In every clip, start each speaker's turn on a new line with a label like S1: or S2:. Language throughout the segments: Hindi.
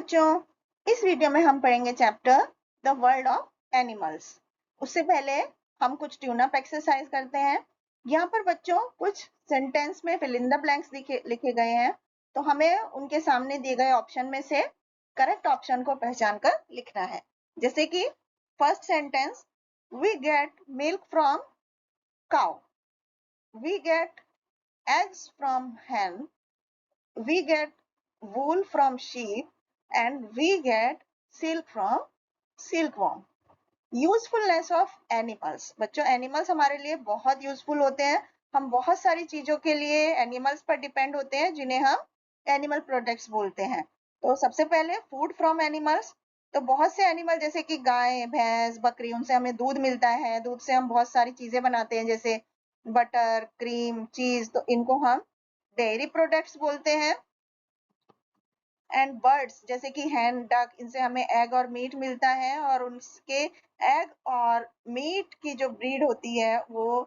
S1: बच्चों, इस वीडियो में हम पढ़ेंगे chapter the world of animals. उससे पहले हम कुछ ट्यून अप एक्सरसाइज करते हैं। यहाँ पर बच्चों कुछ सेंटेंस में फिल इन द ब्लैंक्स लिखे गए हैं, तो हमें उनके सामने दिए गए ऑप्शन में से करेक्ट ऑप्शन को पहचान कर लिखना है। जैसे कि first sentence, we get milk from cow, we get eggs from hen, we get wool from sheep, and we get silk from silkworm. Usefulness of animals. बच्चों, एनिमल्स हमारे लिए बहुत यूजफुल होते हैं। हम बहुत सारी चीजों के लिए एनिमल्स पर डिपेंड होते हैं, जिन्हें हम एनिमल प्रोडक्ट्स बोलते हैं। तो सबसे पहले फूड फ्रॉम एनिमल्स। तो बहुत से एनिमल जैसे कि गाय, भैंस, बकरी, उनसे हमें दूध मिलता है। दूध से हम बहुत सारी चीजें बनाते हैं, जैसे बटर, क्रीम, चीज। तो इनको हम डेयरी प्रोडक्ट्स बोलते हैं। एंड बर्ड्स जैसे कि हैन, डक, इनसे हमें एग और मीट मिलता है, और उनके एग और मीट की जो ब्रीड होती है वो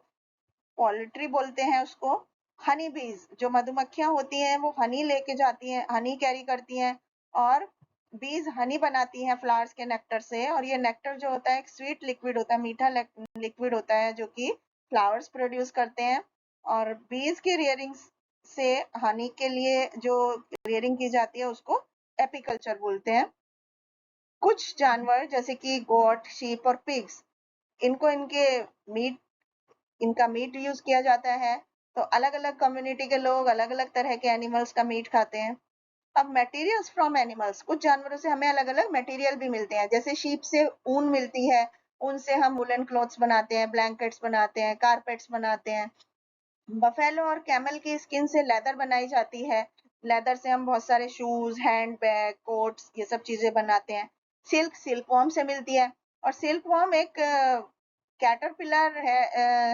S1: पोल्ट्री बोलते हैं उसको। हनी बीज, जो मधुमक्खियां होती हैं, वो हनी लेके जाती हैं, हनी कैरी करती हैं, और बीज हनी बनाती हैं फ्लावर्स के नेक्टर से। और ये नेक्टर जो होता है एक स्वीट लिक्विड होता है, मीठा लिक्विड होता है, जो कि फ्लावर्स प्रोड्यूस करते हैं। और बीज की रियरिंग से हनी के लिए जो रियरिंग की जाती है उसको एपीकल्चर बोलते हैं। कुछ जानवर जैसे कि गोट, शीप और पिग्स, इनको इनका मीट यूज किया जाता है। तो अलग अलग कम्युनिटी के लोग अलग अलग तरह के एनिमल्स का मीट खाते हैं। अब मटेरियल्स फ्रॉम एनिमल्स, कुछ जानवरों से हमें अलग अलग मटेरियल भी मिलते हैं। जैसे शीप से ऊन मिलती है, ऊन से हम वुलन क्लॉथ्स बनाते हैं, ब्लैंकेट्स बनाते हैं, कारपेट्स बनाते हैं। बफेलो और कैमल की स्किन से लेदर बनाई जाती है। लेदर से हम बहुत सारे शूज, हैंड बैग, कोट्स, ये सब चीजें बनाते हैं। सिल्क सिल्कवॉर्म से मिलती है, और सिल्कवॉर्म एक कैटरपिलर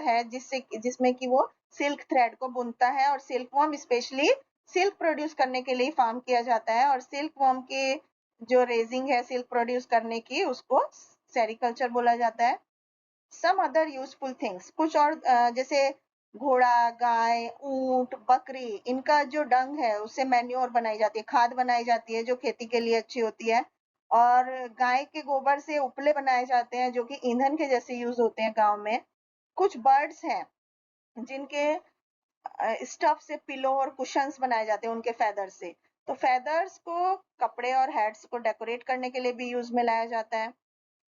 S1: है जिसमें कि वो सिल्क थ्रेड को बुनता है। और सिल्कवॉर्म स्पेशली सिल्क प्रोड्यूस करने के लिए फार्म किया जाता है। और सिल्कवॉर्म की जो रेजिंग है सिल्क प्रोड्यूस करने की, उसको सेरिकल्चर बोला जाता है। सम अदर यूजफुल थिंग्स, कुछ और जैसे घोड़ा, गाय, ऊंट, बकरी, इनका जो डंग है उससे मैन्योर बनाई जाती है, खाद बनाई जाती है, जो खेती के लिए अच्छी होती है। और गाय के गोबर से उपले बनाए जाते हैं, जो कि ईंधन के जैसे यूज होते हैं गांव में। कुछ बर्ड्स हैं जिनके स्टफ से पिलो और कुशंस बनाए जाते हैं उनके फेदर से। तो फेदर्स को कपड़े और हैट्स को डेकोरेट करने के लिए भी यूज में लाया जाता है।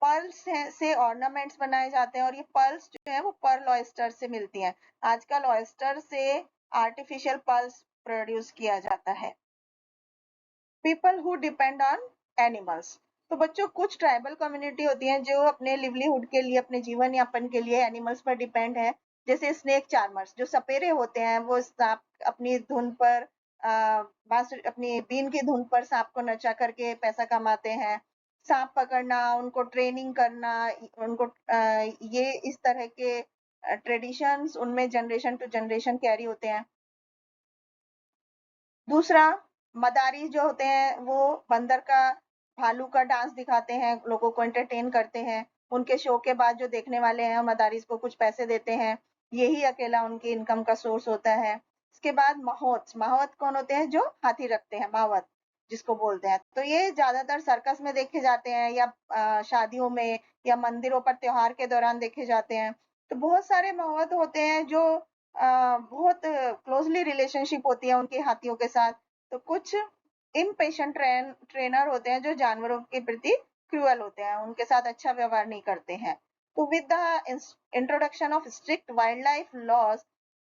S1: पर्ल्स से ऑर्नामेंट्स बनाए जाते हैं, और ये पर्ल्स जो है वो पर्ल ऑयस्टर से मिलती हैं। आजकल ऑयस्टर से आर्टिफिशियल पर्ल्स प्रोड्यूस किया जाता है। People who depend on animals. तो बच्चों, कुछ ट्राइबल कम्युनिटी होती हैं जो अपने लिवलीहुड के लिए, अपने जीवन यापन के लिए एनिमल्स पर डिपेंड है। जैसे स्नेक चार्मर्स, जो सपेरे होते हैं, वो सांप अपनी धुन पर अपनी बीन की धुन पर सांप को नचा करके पैसा कमाते हैं। सांप पकड़ना, उनको ट्रेनिंग करना, उनको ये इस तरह के ट्रेडिशंस उनमें जनरेशन टू जनरेशन कैरी होते हैं। दूसरा, मदारी जो होते हैं वो बंदर का, भालू का डांस दिखाते हैं, लोगों को एंटरटेन करते हैं। उनके शो के बाद जो देखने वाले हैं मदारीज को कुछ पैसे देते हैं, यही अकेला उनकी इनकम का सोर्स होता है। इसके बाद माहौत, माहौत कौन होते हैं? जो हाथी रखते हैं, मावत जिसको बोलते हैं। तो ये ज्यादातर सर्कस में देखे जाते हैं, या शादियों में, या मंदिरों पर त्योहार के दौरान देखे जाते हैं। तो बहुत सारे माहौत होते हैं जो बहुत क्लोजली रिलेशनशिप होती है उनके हाथियों के साथ। तो कुछ इम्पेशेंट ट्रेनर होते हैं जो जानवरों के प्रति क्रूअल होते हैं, उनके साथ अच्छा व्यवहार नहीं करते हैं। तो with the introduction of strict wildlife laws,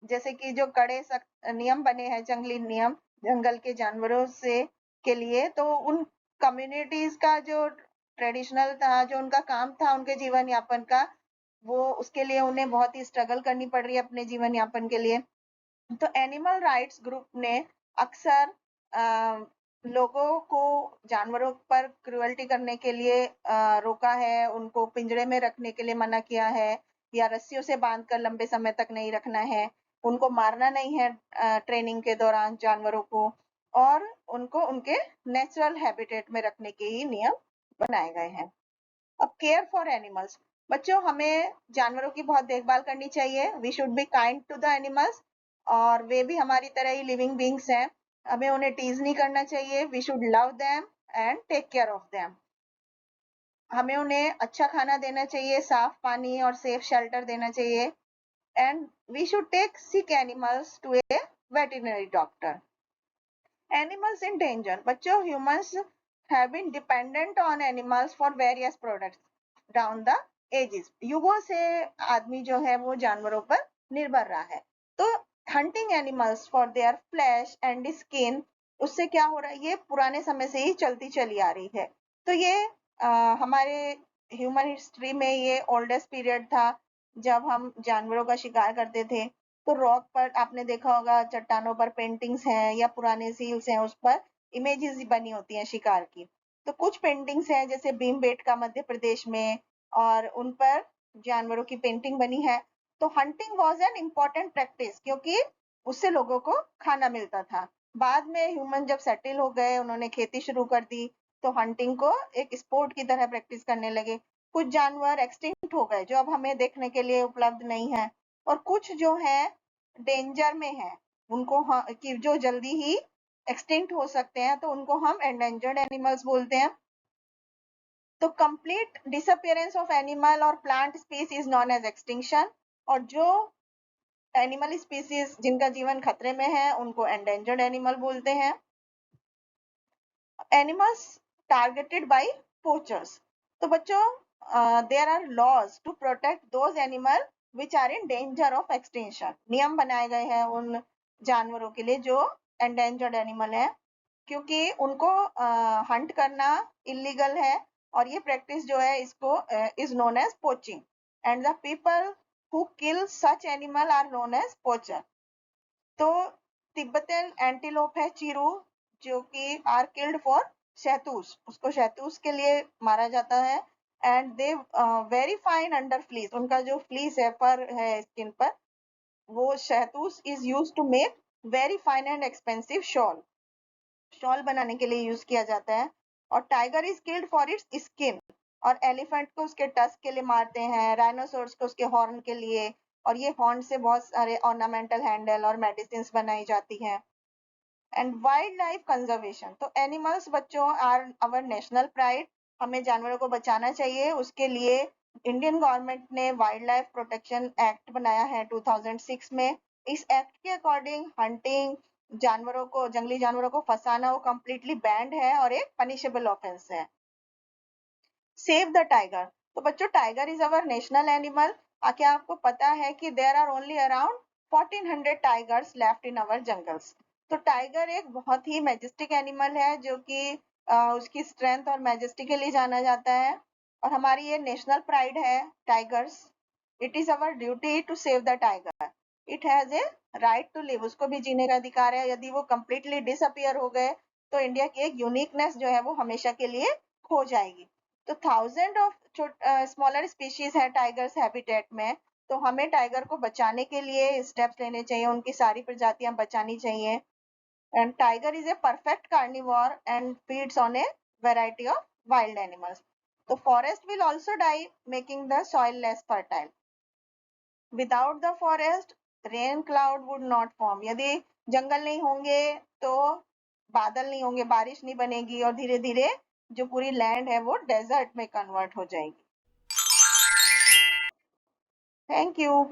S1: जैसे कि जो कड़े सख्त नियम बने हैं, जंगली नियम जंगल के जानवरों से के लिए, तो उन कम्युनिटीज का जो ट्रेडिशनल था, जो उनका काम था उनके जीवन यापन का, वो उसके लिए उन्हें बहुत ही स्ट्रगल करनी पड़ रही है अपने जीवन यापन के लिए। तो एनिमल राइट्स ग्रुप ने अक्सर लोगों को जानवरों पर क्रुएल्टी करने के लिए रोका है, उनको पिंजरे में रखने के लिए मना किया है, या रस्सियों से बांधकर लंबे समय तक नहीं रखना है, उनको मारना नहीं है ट्रेनिंग के दौरान जानवरों को, और उनको उनके नेचुरल हैबिटेट में रखने के ही नियम बनाए गए हैं। अब केयर फॉर एनिमल्स। बच्चों, हमें जानवरों की बहुत देखभाल करनी चाहिए। We should be kind to the animals, और वे भी हमारी तरह ही लिविंग बींग्स हैं। हमें उन्हें टीज नहीं करना चाहिए। We should love them and take care of them. हमें उन्हें अच्छा खाना देना चाहिए, साफ पानी और सेफ शेल्टर देना चाहिए, and we should take sick animals to a veterinary doctor. Animals in danger. बच्चों, humans have been dependent on animals for various products down the ages. युगों से आदमी जो है वो जानवरों पर निर्भर रहा है. तो hunting animals for their flesh and skin, उससे क्या हो रहा है, ये पुराने समय से ही चलती चली आ रही है. तो ये हमारे ह्यूमन हिस्ट्री में ये ओल्डेस्ट पीरियड था जब हम जानवरों का शिकार करते थे. तो रॉक पर आपने देखा होगा, चट्टानों पर पेंटिंग्स हैं या पुराने सील्स हैं, उस पर इमेजेस बनी होती हैं शिकार की. तो कुछ पेंटिंग्स हैं जैसे भीमबेटका मध्य प्रदेश में, और उन पर जानवरों की पेंटिंग बनी है. तो hunting was an important practice क्योंकि उससे लोगों को खाना मिलता था. बाद में ह्यूमन जब सेटल हो गए, उन्होंने खेती शुरू कर दी, तो हंटिंग को एक स्पोर्ट की तरह प्रैक्टिस करने लगे. कुछ जानवर एक्सटिंक्ट हो गए जो अब हमें देखने के लिए उपलब्ध नहीं है, और कुछ जो है डेंजर में है, उनको कि जो जल्दी ही एक्सटिंक्ट हो सकते हैं, तो उनको हम एंडेंजर्ड एनिमल्स बोलते हैं. तो कंप्लीट डिसअपियरेंस ऑफ एनिमल और plant species is known as extinction, और जो एनिमल स्पीसीज जिनका जीवन खतरे में है उनको एंडेंजर्ड एनिमल बोलते हैं. Animals targeted by poachers. तो बच्चों, there are laws to protect those animal which are in danger of extinction. नियम बनाए गए हैं उन जानवरों के लिए जो एंडेंजर्ड एनिमल है, क्योंकि उनको हंट करना इलीगल है, और ये प्रैक्टिस जो है इसको is known as poaching, and the people who kill such animal are known as poacher. तो तिब्बतन एंटीलोप है चीरू, जो कि आर किल्ड फॉर शहतूश, उसको शहतूश के लिए मारा जाता है. And they very fine under fleece, उनका जो फ्लीस है, पर है स्किन पर, वो shahtoosh is use to make very fine and expensive shawl. Shawl बनाने के लिए यूज किया जाता है. और tiger is killed for its skin, और एलिफेंट को उसके टस्क के लिए मारते हैं, राइनोसोर्स को उसके हॉर्न के लिए, और ये हॉर्न से बहुत सारे ऑर्नामेंटल हैंडल और मेडिसिन बनाई जाती हैं. And wild life conservation. तो एनिमल्स बच्चों आर अवर नेशनल प्राइड. हमें जानवरों को बचाना चाहिए. उसके लिए इंडियन गवर्नमेंट ने वाइल्ड लाइफ प्रोटेक्शन एक्ट बनाया है 2006 में. इस एक्ट के अकॉर्डिंग हंटिंग, जानवरों को, जंगली जानवरों को फंसाना, वो कम्प्लीटली बैंड है और एक पनिशेबल ऑफेंस है. Save the tiger. तो बच्चों, tiger is our national animal. क्या आपको पता है कि there are only around 1400 tigers left in our jungles. तो टाइगर एक बहुत ही मैजेस्टिक एनिमल है जो कि उसकी स्ट्रेंथ और मैजेस्टी के लिए जाना जाता है, और हमारी ये नेशनल प्राइड है tigers. It is our duty to save the tiger. It has a right to live. उसको भी जीने का अधिकार है. यदि वो कंप्लीटली डिसअपियर हो गए तो इंडिया की एक यूनिकनेस जो है वो हमेशा के लिए खो जाएगी. तो थाउजेंड ऑफ स्मॉलर स्पीशीज है टाइगर्स हैबिटेट में. तो हमें टाइगर को बचाने के लिए स्टेप्स लेने चाहिए, उनकी सारी प्रजातियां बचानी चाहिए. And tiger is a perfect carnivore and feeds on a variety of wild animals. तो forest will also die, making the soil less fertile. Without the forest rain cloud would not form. यदि जंगल नहीं होंगे तो बादल नहीं होंगे, बारिश नहीं बनेगी, और धीरे धीरे जो पूरी लैंड है वो डेजर्ट में कन्वर्ट हो जाएगी. Thank you.